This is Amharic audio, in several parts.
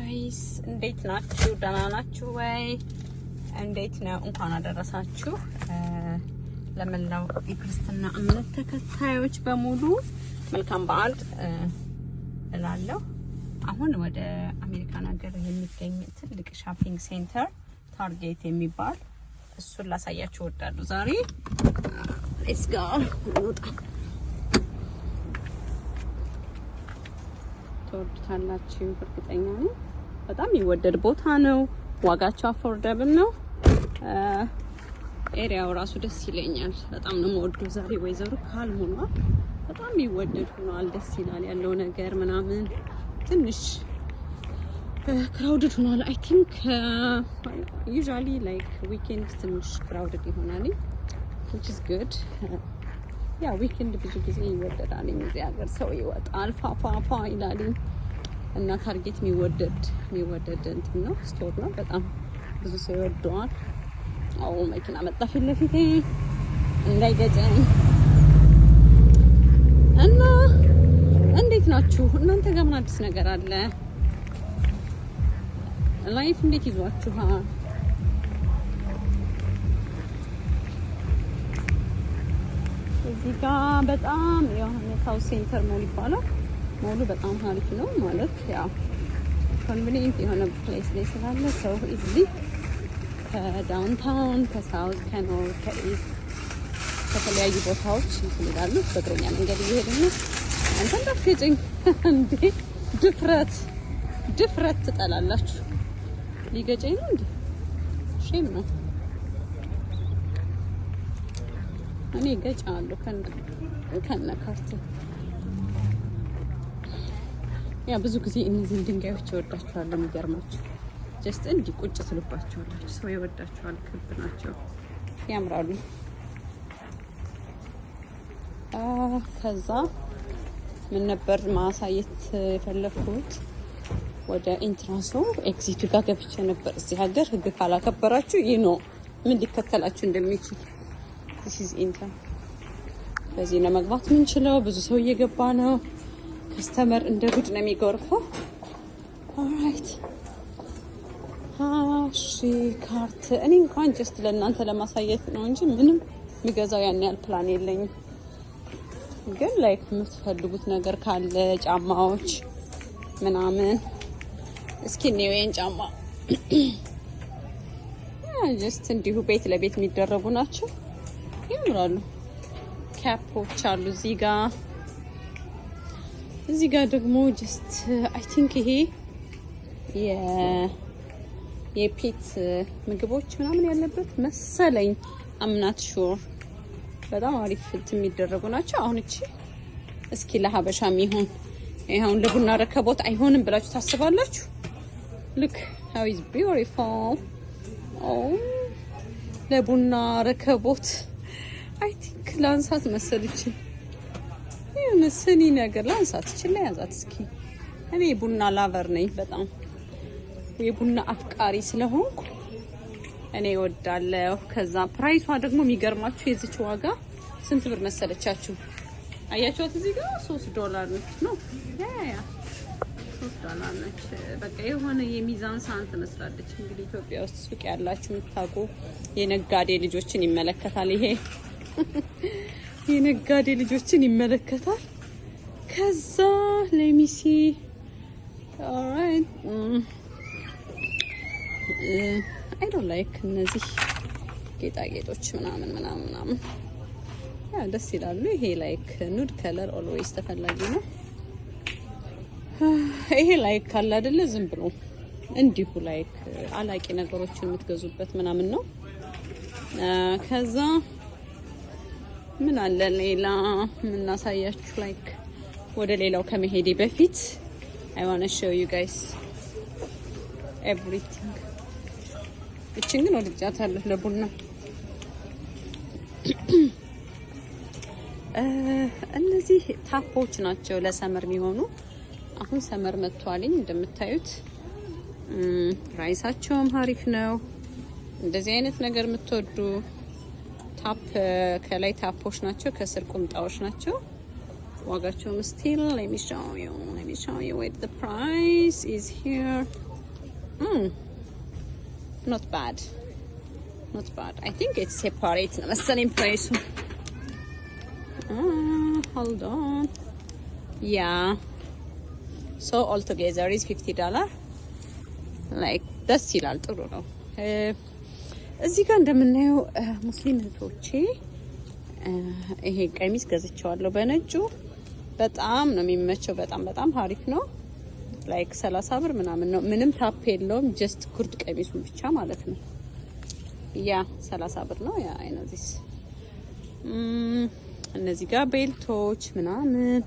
ጋይስ እንዴት ናችሁ? ደህና ናችሁ ወይ? እንዴት ነው? እንኳን አደረሳችሁ ለመላው የክርስትና እምነት ተከታዮች በሙሉ መልካም በዓል እላለሁ። አሁን ወደ አሜሪካን ሀገር የሚገኝ ትልቅ ሻፒንግ ሴንተር ታርጌት የሚባል እሱን ላሳያችሁ እወዳለሁ ዛሬ። ሌትስ ጎ እንውጣ። ተወዱታላችሁ እርግጠኛ ነኝ። በጣም የሚወደድ ቦታ ነው። ዋጋቸው አፎርደብል ነው። ኤሪያው ራሱ ደስ ይለኛል። በጣም ነው የምወደው። ዛሬ ወይዘሩ ካልም ሆኗል። በጣም የሚወደድ ሆኗል። ደስ ይላል ያለው ነገር ምናምን። ትንሽ ክራውድድ ሆኗል። አይ ቲንክ ዩዥዋሊ ላይክ ዊኬንድ ትንሽ ክራውድድ ይሆናል which is good። ያ ዊኬንድ ብዙ ጊዜ ይወደዳል። እዚህ ሀገር ሰው ይወጣል ፋፋፋ ይላል እና ታርጌት የሚወደድ እንትን ነው፣ ስቶር ነው። በጣም ብዙ ሰው ይወደዋል። አዎ መኪና መጣ ፊት ለፊቴ እንዳይገጨኝ። እና እንዴት ናችሁ እናንተ ጋር? ምን አዲስ ነገር አለ? ላይፍ እንዴት ይዟችኋል? እዚህ ጋር በጣም የሆነ ሳውዝ ሴንተር ሞል ይባላል። ሞሉ በጣም አሪፍ ነው ማለት ያው ኮንቬኒየንት የሆነ ፕሌስ ላይ ስላለ ሰው እዚህ ከዳውንታውን ከሳውዝ ከኖርት ከኢስት ከተለያዩ ቦታዎች ይላሉ። በእግረኛ መንገድ እየሄድን ነው። አንተ እንዳትገጭኝ እንዴ! ድፍረት ትጠላላችሁ። ሊገጨኝ ነው እንዴ? ሼም ነው። እኔ ገጫለሁ ከነ ካርት። ያ ብዙ ጊዜ እነዚህን ድንጋዮች ይወዳቸዋል። የሚገርማቸው ጀስት እንዲህ ቁጭ ስልባቸዋላችሁ ሰው ይወዳቸዋል። ክብ ናቸው፣ ያምራሉ። ከዛ ምን ነበር ማሳየት የፈለኩት? ወደ ኢንትራንሱ ኤግዚቱ ጋር ገብቼ ነበር። እዚህ ሀገር ህግ ካላከበራችሁ ይህ ነው ምን ሊከተላችሁ እንደሚችል። this is ኢንትራ። በዚህ ነው መግባት የምንችለው። ብዙ ሰው እየገባ ነው። ከስተመር እንደ ጉድ ነው የሚጎርፈው። ኦልራይት እሺ ካርት እኔ እንኳን ጀስት ለእናንተ ለማሳየት ነው እንጂ ምንም የሚገዛው ያን ያህል ፕላን የለኝም። ግን ላይክ የምትፈልጉት ነገር ካለ ጫማዎች ምናምን እስኪ ነው የኔ ጫማ ጀስት እንዲሁ ቤት ለቤት የሚደረጉ ናቸው፣ ያምራሉ። ካፖች አሉ እዚህ ጋር ደግሞ ጀስት አይ ቲንክ ይሄ የፔት ምግቦች ምናምን ያለበት መሰለኝ። አምናት ሹር በጣም አሪፍ የሚደረጉ ናቸው። አሁን እቺ እስኪ ለሀበሻ የሚሆን ይሄውን ለቡና ረከቦት አይሆንም ብላችሁ ታስባላችሁ? look how is beautiful። ለቡና ረከቦት አይ ቲንክ ላንሳት መሰለች። ይሄን ስኒ ነገር ላንሳት ይችላል። ያዛት እስኪ። እኔ ቡና ላቨር ነኝ በጣም የቡና አፍቃሪ ስለሆንኩ እኔ እወዳለሁ። ከዛ ፕራይሷ ደግሞ የሚገርማችሁ የዚች ዋጋ ስንት ብር መሰለቻችሁ? አያችኋት እዚህ ጋር $3 ነች ነው ያ $3 ነች። በቃ የሆነ የሚዛን ሳህን ትመስላለች። እንግዲህ ኢትዮጵያ ውስጥ ሱቅ ያላችሁ የምታውቁ የነጋዴ ልጆችን ይመለከታል። ይሄ የነጋዴ ልጆችን ይመለከታል። ከዛ ለሚሲ ኦልራይት አይ ዶንት ላይክ እነዚህ ጌጣጌጦች ምናምን ያ ደስ ይላሉ። ይሄ ላይክ ኑድ ከለር ኦልዌይስ ተፈላጊ ነው። ይሄ ላይክ ካለ አይደለ ዝም ብሎ እንዲሁ ላይክ አላቂ ነገሮችን የምትገዙበት ምናምን ነው። ከዛ ምን አለ ሌላ ምናሳያችሁ? ላይክ ወደ ሌላው ከመሄዴ በፊት I want to show you guys everything። እቺን ግን ወድጃታለሁ ለቡና። እነዚህ ታፖች ናቸው ለሰመር የሚሆኑ። አሁን ሰመር መጥቷልኝ እንደምታዩት። ፕራይሳቸውም አሪፍ ነው። እንደዚህ አይነት ነገር የምትወዱ ታፕ ከላይ ታፖች ናቸው፣ ከስር ቁምጣዎች ናቸው። ዋጋቸውም still let me show you where the price is here not bad. I think it's separate መሰለኝ ፕራይሱ። Hold on. Yeah. So altogether is $50. Like ደስ ይላል፣ ጥሩ ነው። እዚህ ጋር እንደምናየው ሙስሊም እህቶቼ ይሄ ቀሚስ ገዝቼዋለሁ በነጩ። በጣም ነው የሚመቸው፣ በጣም አሪፍ ነው። ላይክ 30 ብር ምናምን ነው። ምንም ታፕ የለውም፣ ጀስት ጉርድ ቀሚሱን ብቻ ማለት ነው። ያ 30 ብር ነው። ያ አይነዚስ እነዚህ ጋር ቤልቶች ምናምን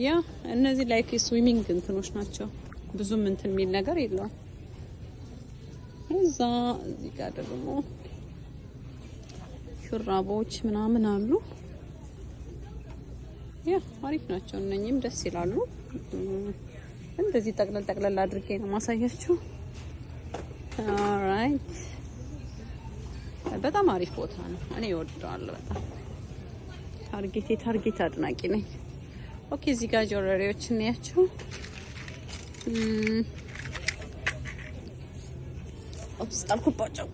ያ እነዚህ ላይክ ስዊሚንግ እንትኖች ናቸው። ብዙም እንትን የሚል ነገር የለውም። እዚህ ጋር ደግሞ ሹራቦች ምናምን አሉ። ያ አሪፍ ናቸው። እነኚህም ደስ ይላሉ። እንደዚህ ጠቅለል አድርጌ ነው ማሳያችሁ። ኦልራይት በጣም አሪፍ ቦታ ነው። እኔ እወደዋለሁ በጣም። ታርጌት አድናቂ ነኝ። ኦኬ እዚህ ጋር ጆረሪዎች እንያቸው። ጣልኩባቸው።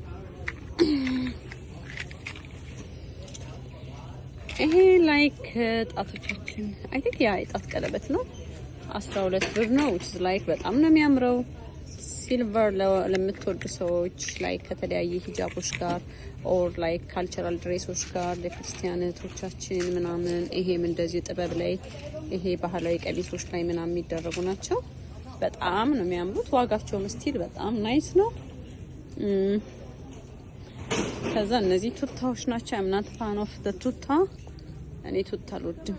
ይሄ ላይክ ጣቶቻችን አይ ቲንክ ያ የጣት ቀለበት ነው። 12 ብር ነው። which is like በጣም ነው የሚያምረው። ሲልቨር ለምትወዱ ሰዎች ላይክ ከተለያየ ሂጃቦች ጋር ኦር ላይክ ካልቸራል ድሬሶች ጋር ለክርስቲያን እህቶቻችን ምናምን ይሄም እንደዚህ ጥበብ ላይ ይሄ ባህላዊ ቀሚሶች ላይ ምናምን የሚደረጉ ናቸው። በጣም ነው የሚያምሩት። ዋጋቸውም ስቲል በጣም ናይስ ነው። ከዛ እነዚህ ቱታዎች ናቸው። I'm not fan of the ቱታ። እኔ ቱታ አልወድም።